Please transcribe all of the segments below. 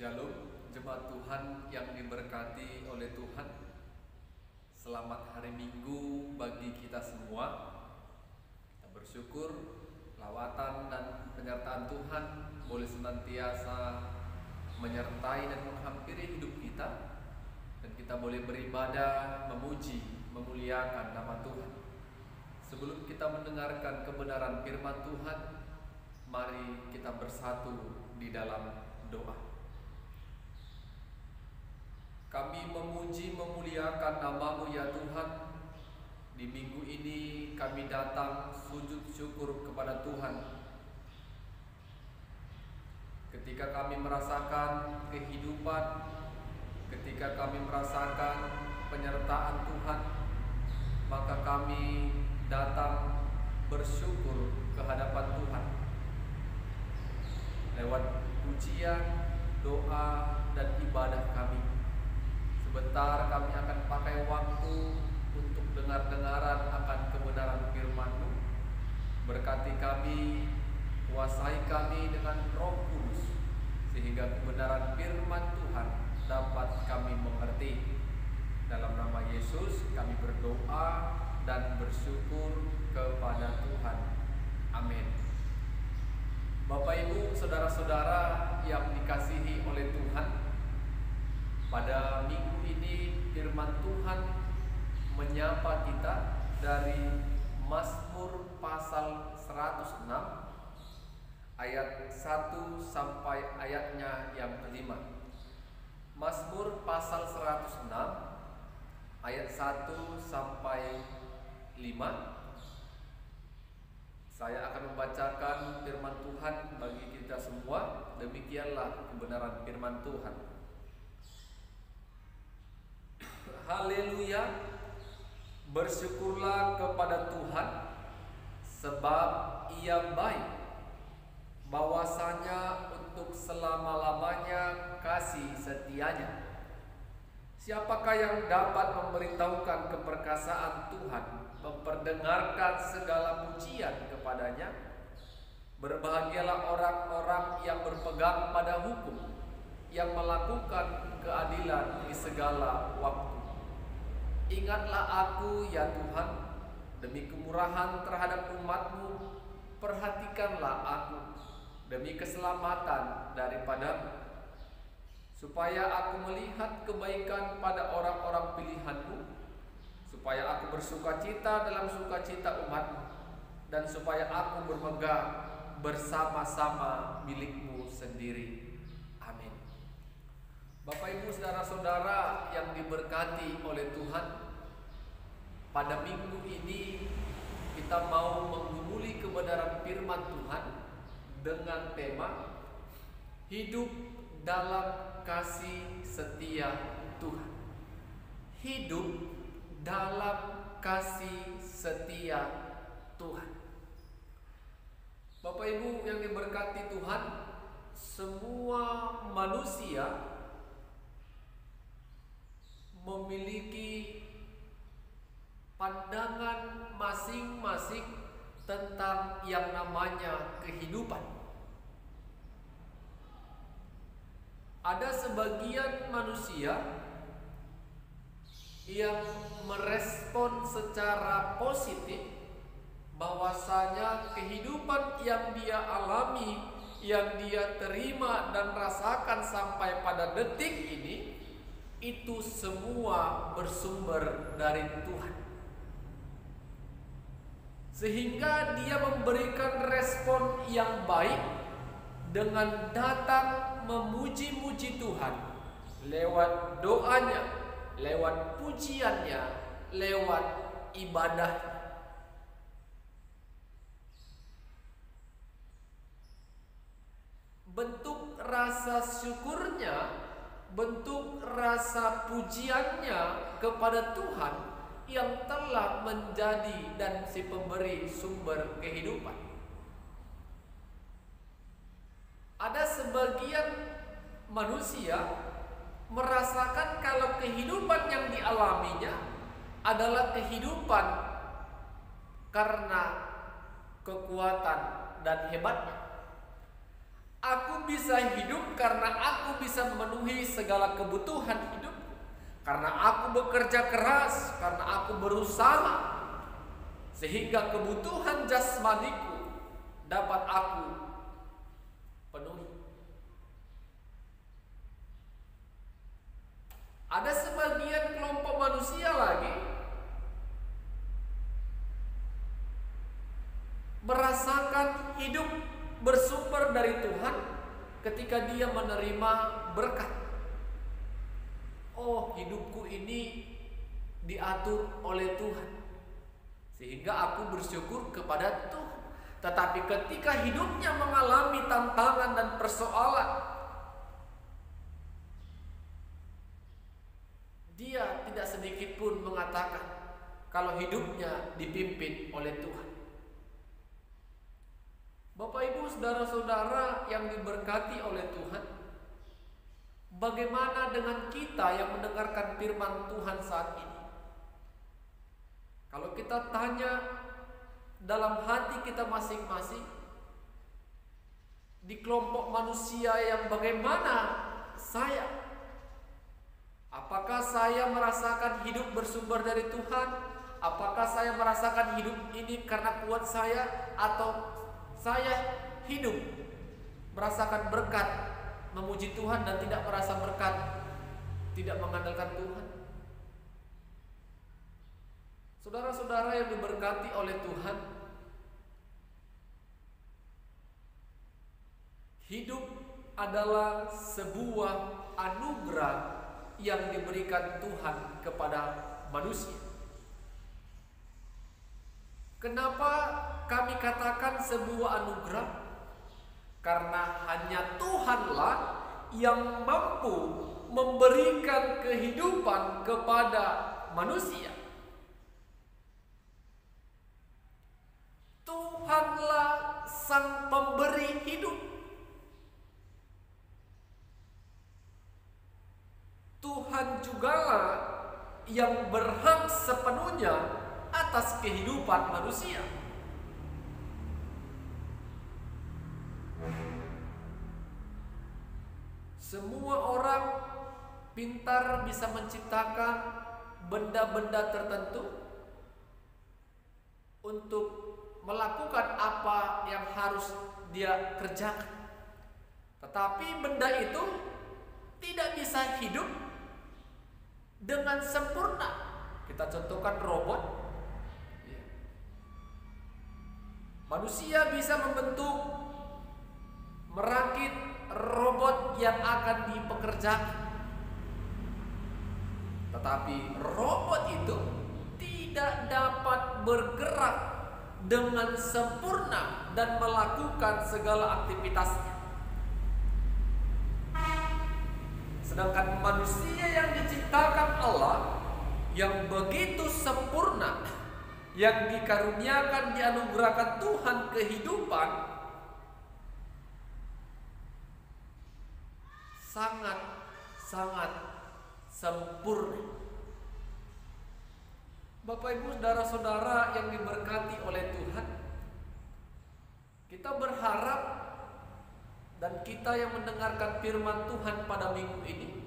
Shalom, jemaat Tuhan yang diberkati oleh Tuhan. Selamat hari Minggu bagi kita semua. Kita bersyukur lawatan dan penyertaan Tuhan boleh senantiasa menyertai dan menghampiri hidup kita, dan kita boleh beribadah, memuji, memuliakan nama Tuhan. Sebelum kita mendengarkan kebenaran firman Tuhan, mari kita bersatu di dalam doa. Kami memuji memuliakan nama-Mu ya Tuhan. Di minggu ini kami datang sujud syukur kepada Tuhan. Ketika kami merasakan kehidupan, ketika kami merasakan penyertaan Tuhan, maka kami datang bersyukur ke hadapan Tuhan. Lewat pujian, doa, dan ibadah kami. Sebentar kami akan pakai waktu untuk dengar-dengaran akan kebenaran firman-Mu. Berkati kami, kuasai kami dengan Roh Kudus, sehingga kebenaran firman Tuhan dapat kami mengerti. Dalam nama Yesus kami berdoa dan bersyukur kepada Tuhan. Amin. Bapak Ibu, saudara-saudara yang dikasihi oleh Tuhan, pada minggu ini firman Tuhan menyapa kita dari Mazmur pasal 106 ayat 1 sampai ayatnya yang kelima. Mazmur pasal 106 ayat 1 sampai 5. Saya akan membacakan firman Tuhan bagi kita semua. Demikianlah kebenaran firman Tuhan. Haleluya. Bersyukurlah kepada Tuhan, sebab Ia baik. Bahwasanya untuk selama-lamanya kasih setianya. Siapakah yang dapat memberitahukan keperkasaan Tuhan, memperdengarkan segala pujian kepadanya? Berbahagialah orang-orang yang berpegang pada hukum, yang melakukan keadilan di segala waktu. Ingatlah aku ya Tuhan, demi kemurahan terhadap umat-Mu, perhatikanlah aku demi keselamatan daripada-Mu, supaya aku melihat kebaikan pada orang-orang pilihan-Mu, supaya aku bersukacita dalam sukacita umat-Mu, dan supaya aku bermegah bersama-sama milik-Mu sendiri. Amin. Bapak Ibu saudara-saudara yang diberkati oleh Tuhan, pada minggu ini kita mau menggumuli kebenaran firman Tuhan dengan tema hidup dalam kasih setia Tuhan. Hidup dalam kasih setia Tuhan. Bapak Ibu yang diberkati Tuhan, semua manusia memiliki pandangan masing-masing tentang yang namanya kehidupan. Ada sebagian manusia yang merespon secara positif bahwasanya kehidupan yang dia alami, yang dia terima dan rasakan sampai pada detik ini, itu semua bersumber dari Tuhan. Sehingga dia memberikan respon yang baik dengan datang memuji-muji Tuhan lewat doanya, lewat pujiannya, lewat ibadahnya. Bentuk rasa syukurnya, bentuk rasa pujiannya kepada Tuhan yang telah menjadi dan si pemberi sumber kehidupan. Ada sebagian manusia merasakan kalau kehidupan yang dialaminya adalah kehidupan karena kekuatan dan hebatnya. Aku bisa hidup karena aku bisa memenuhi segala kebutuhan hidupku. Karena aku bekerja keras, karena aku berusaha, sehingga kebutuhan jasmaniku dapat aku penuhi. Ada sebagian kelompok manusia lagi merasakan hidup bersumber dari Tuhan ketika dia menerima berkat. Oh, hidupku ini diatur oleh Tuhan, sehingga aku bersyukur kepada Tuhan. Tetapi ketika hidupnya mengalami tantangan dan persoalan, dia tidak sedikit pun mengatakan kalau hidupnya dipimpin oleh Tuhan. Bapak Ibu saudara-saudara yang diberkati oleh Tuhan, bagaimana dengan kita yang mendengarkan firman Tuhan saat ini? Kalau kita tanya dalam hati kita masing-masing, di kelompok manusia yang bagaimana saya? Apakah saya merasakan hidup bersumber dari Tuhan? Apakah saya merasakan hidup ini karena kuat saya? Atau saya hidup merasakan berkat, memuji Tuhan dan tidak merasa berkat, tidak mengandalkan Tuhan? Saudara-saudara yang diberkati oleh Tuhan, hidup adalah sebuah anugerah yang diberikan Tuhan kepada manusia. Kenapa kami katakan sebuah anugerah? Karena hanya Tuhanlah yang mampu memberikan kehidupan kepada manusia. Tuhanlah sang pemberi hidup. Tuhan jugalah yang berhak sepenuhnya atas kehidupan manusia. Semua orang pintar bisa menciptakan benda-benda tertentu untuk melakukan apa yang harus dia kerjakan. Tetapi benda itu tidak bisa hidup dengan sempurna. Kita contohkan robot. Manusia bisa membentuk, merakit robot yang akan dipekerjakan. Tetapi robot itu tidak dapat bergerak dengan sempurna dan melakukan segala aktivitasnya. Sedangkan manusia yang diciptakan Allah, yang begitu sempurna, yang dikaruniakan, dianugerahkan Tuhan kehidupan, sangat sempurna. Bapak Ibu saudara-saudara yang diberkati oleh Tuhan, kita berharap dan kita yang mendengarkan firman Tuhan pada minggu ini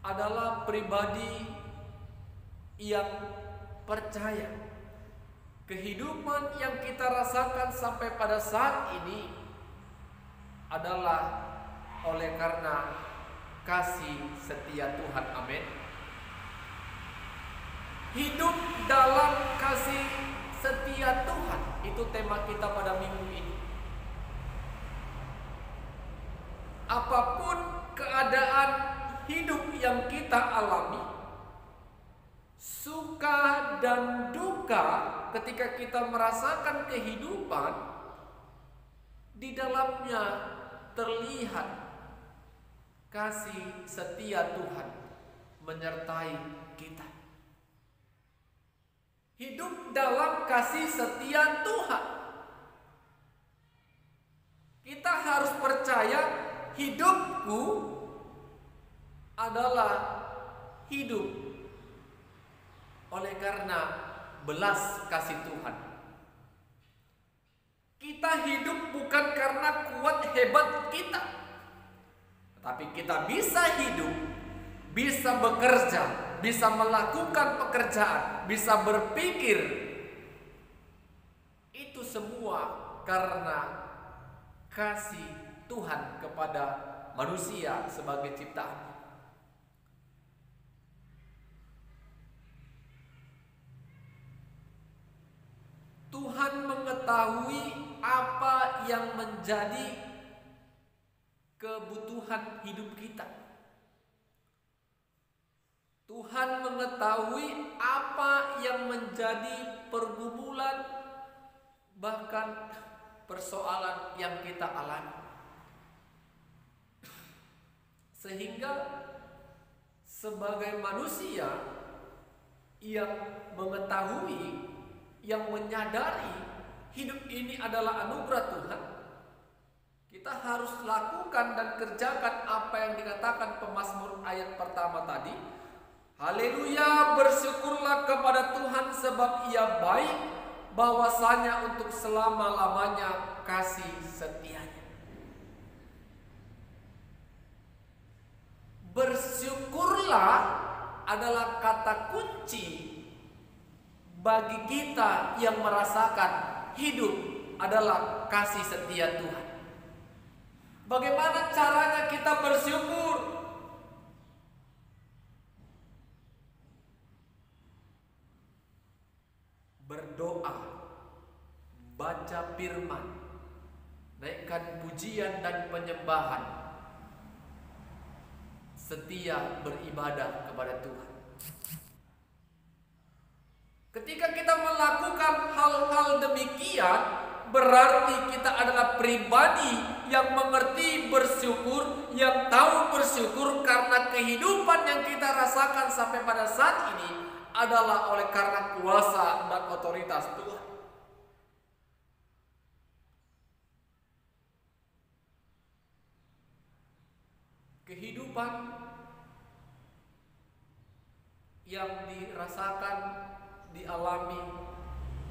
adalah pribadi yang percaya kehidupan yang kita rasakan sampai pada saat ini adalah oleh karena kasih setia Tuhan. Amin. Hidup dalam kasih setia Tuhan, itu tema kita pada minggu ini. Apapun keadaan hidup yang kita alami, suka dan duka, ketika kita merasakan kehidupan, di dalamnya terlihat kasih setia Tuhan menyertai kita. Hidup dalam kasih setia Tuhan. Kita harus percaya hidupku adalah hidup oleh karena belas kasih Tuhan. Kita hidup bukan bukan karena kuat hebat kita, tetapi kita bisa hidup, bisa bekerja, bisa melakukan pekerjaan, bisa berpikir. Itu semua karena kasih Tuhan kepada manusia sebagai ciptaan. Tuhan mengetahui apa yang menjadi kebutuhan hidup kita. Tuhan mengetahui apa yang menjadi pergumulan, bahkan persoalan yang kita alami. Sehingga sebagai manusia yang mengetahui, yang menyadari hidup ini adalah anugerah Tuhan, kita harus lakukan dan kerjakan apa yang dikatakan pemazmur ayat pertama tadi. Haleluya, bersyukurlah kepada Tuhan sebab Ia baik, bahwasanya untuk selama-lamanya kasih setianya. Bersyukurlah adalah kata kunci bagi kita yang merasakan hidup adalah kasih setia Tuhan. Bagaimana caranya kita bersyukur? Berdoa, baca firman, naikkan pujian dan penyembahan, setia beribadah kepada Tuhan. Ketika kita melakukan hal-hal demikian, berarti kita adalah pribadi yang mengerti bersyukur, yang tahu bersyukur karena kehidupan yang kita rasakan sampai pada saat ini adalah oleh karena kuasa dan otoritas Tuhan. Kehidupan yang dirasakan, dialami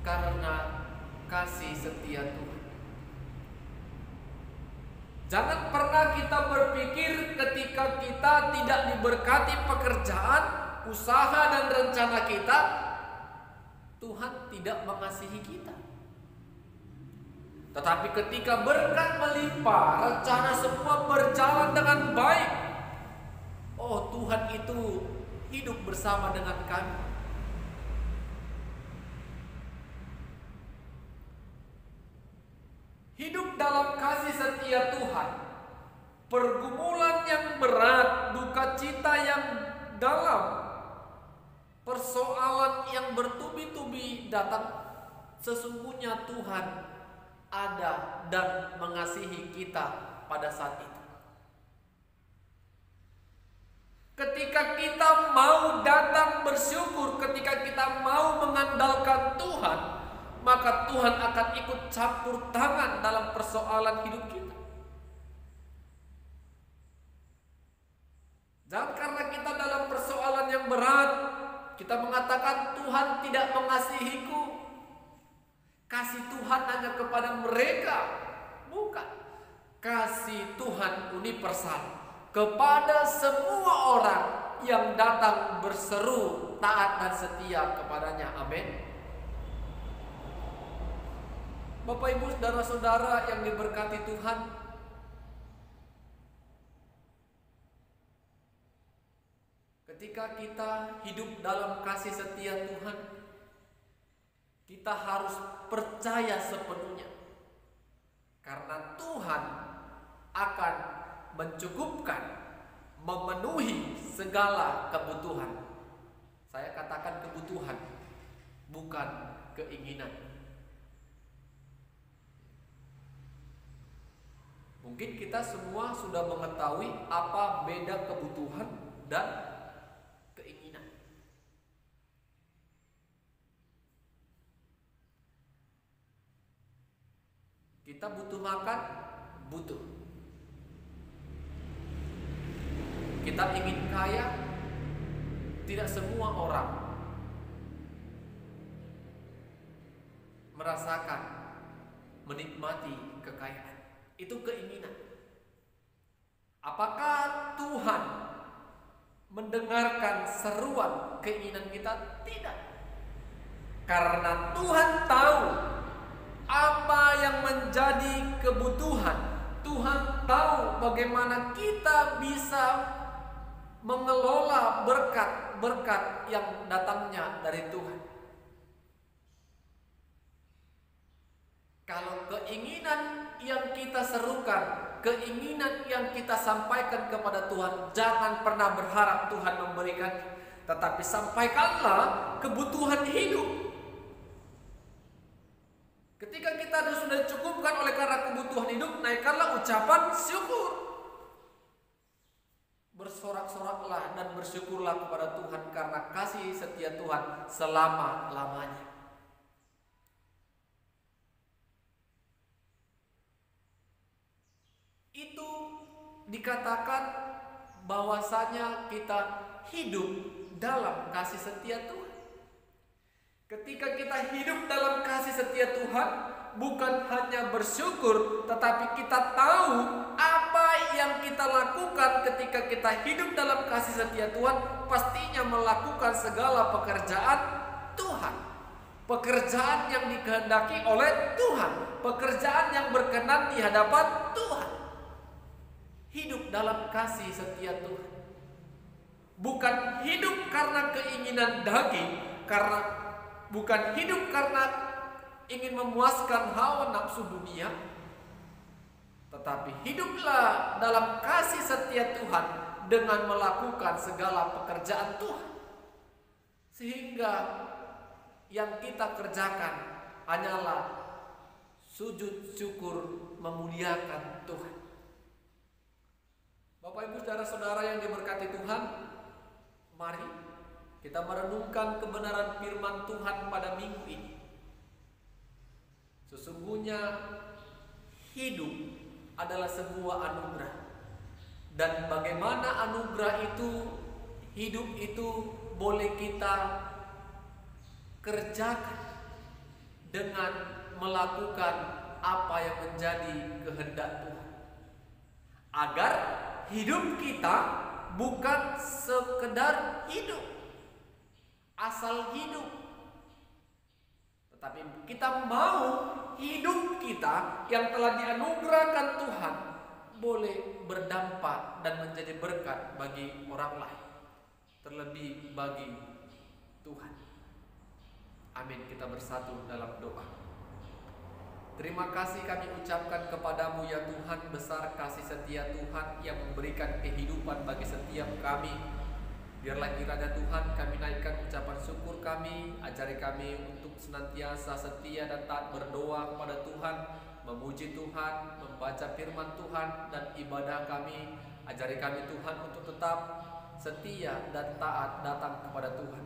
karena kasih setia Tuhan. Jangan pernah kita berpikir ketika kita tidak diberkati pekerjaan, usaha dan rencana kita, Tuhan tidak mengasihi kita. Tetapi ketika berkat melimpah, rencana semua berjalan dengan baik, oh Tuhan itu hidup bersama dengan kami. Hidup dalam kasih setia Tuhan, pergumulan yang berat, duka cita yang dalam, persoalan yang bertubi-tubi datang, sesungguhnya Tuhan ada dan mengasihi kita pada saat itu. Ketika kita mau datang bersyukur, ketika kita mau mengandalkan Tuhan, maka Tuhan akan ikut campur tangan dalam persoalan hidup kita. Jangan karena kita dalam persoalan yang berat, kita mengatakan Tuhan tidak mengasihiku. Kasih Tuhan hanya kepada mereka. Bukan. Kasih Tuhan universal kepada semua orang yang datang berseru taat dan setia kepadanya. Amin. Bapak Ibu saudara-saudara yang diberkati Tuhan, ketika kita hidup dalam kasih setia Tuhan, kita harus percaya sepenuhnya, karena Tuhan akan mencukupkan, memenuhi segala kebutuhan. Saya katakan kebutuhan, bukan keinginan. Mungkin kita semua sudah mengetahui apa beda kebutuhan dan keinginan. Kita butuh makan, butuh. Kita ingin kaya, tidak semua orang merasakan menikmati kekayaan. Itu keinginan. Apakah Tuhan mendengarkan seruan keinginan kita? Tidak. Karena Tuhan tahu apa yang menjadi kebutuhan. Tuhan tahu bagaimana kita bisa mengelola berkat-berkat yang datangnya dari Tuhan. Kalau keinginan yang kita serukan, keinginan yang kita sampaikan kepada Tuhan, jangan pernah berharap Tuhan memberikannya, tetapi sampaikanlah kebutuhan hidup. Ketika kita sudah dicukupkan oleh karena kebutuhan hidup, naikkanlah ucapan syukur. Bersorak-soraklah dan bersyukurlah kepada Tuhan karena kasih setia Tuhan selama-lamanya. Itu dikatakan bahwasanya kita hidup dalam kasih setia Tuhan. Ketika kita hidup dalam kasih setia Tuhan, bukan hanya bersyukur, tetapi kita tahu apa yang kita lakukan ketika kita hidup dalam kasih setia Tuhan, pastinya melakukan segala pekerjaan Tuhan. Pekerjaan yang dikehendaki oleh Tuhan, pekerjaan yang berkenan di hadapan Tuhan. Hidup dalam kasih setia Tuhan. Bukan hidup karena keinginan daging, bukan hidup karena ingin memuaskan hawa nafsu dunia, tetapi hiduplah dalam kasih setia Tuhan dengan melakukan segala pekerjaan Tuhan. Sehingga yang kita kerjakan hanyalah sujud syukur memuliakan Tuhan. Bapak Ibu saudara-saudara yang diberkati Tuhan, mari kita merenungkan kebenaran firman Tuhan pada minggu ini. Sesungguhnya hidup adalah sebuah anugerah. Dan bagaimana anugerah itu, hidup itu boleh kita kerjakan dengan melakukan apa yang menjadi kehendak Tuhan. Agar hidup kita bukan sekedar hidup, asal hidup, tetapi kita mau hidup kita yang telah dianugerahkan Tuhan boleh berdampak dan menjadi berkat bagi orang lain, terlebih bagi Tuhan. Amin. Kita bersatu dalam doa. Terima kasih kami ucapkan kepadamu ya Tuhan, besar kasih setia Tuhan yang memberikan kehidupan bagi setiap kami. Biarlah kiranya Tuhan kami naikkan ucapan syukur kami, ajari kami untuk senantiasa setia dan taat berdoa kepada Tuhan, memuji Tuhan, membaca firman Tuhan dan ibadah kami. Ajari kami Tuhan untuk tetap setia dan taat datang kepada Tuhan.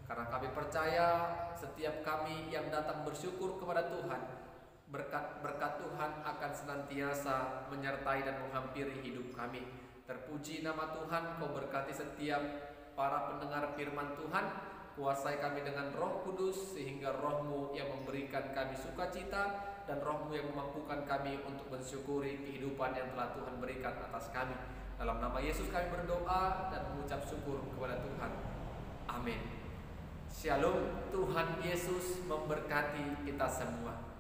Karena kami percaya setiap kami yang datang bersyukur kepada Tuhan, berkat-berkat Tuhan akan senantiasa menyertai dan menghampiri hidup kami. Terpuji nama Tuhan, Kau berkati setiap para pendengar firman Tuhan, kuasai kami dengan Roh Kudus sehingga Roh-Mu yang memberikan kami sukacita dan Roh-Mu yang memampukan kami untuk mensyukuri kehidupan yang telah Tuhan berikan atas kami. Dalam nama Yesus kami berdoa dan mengucap syukur kepada Tuhan. Amin. Shalom. Tuhan Yesus memberkati kita semua.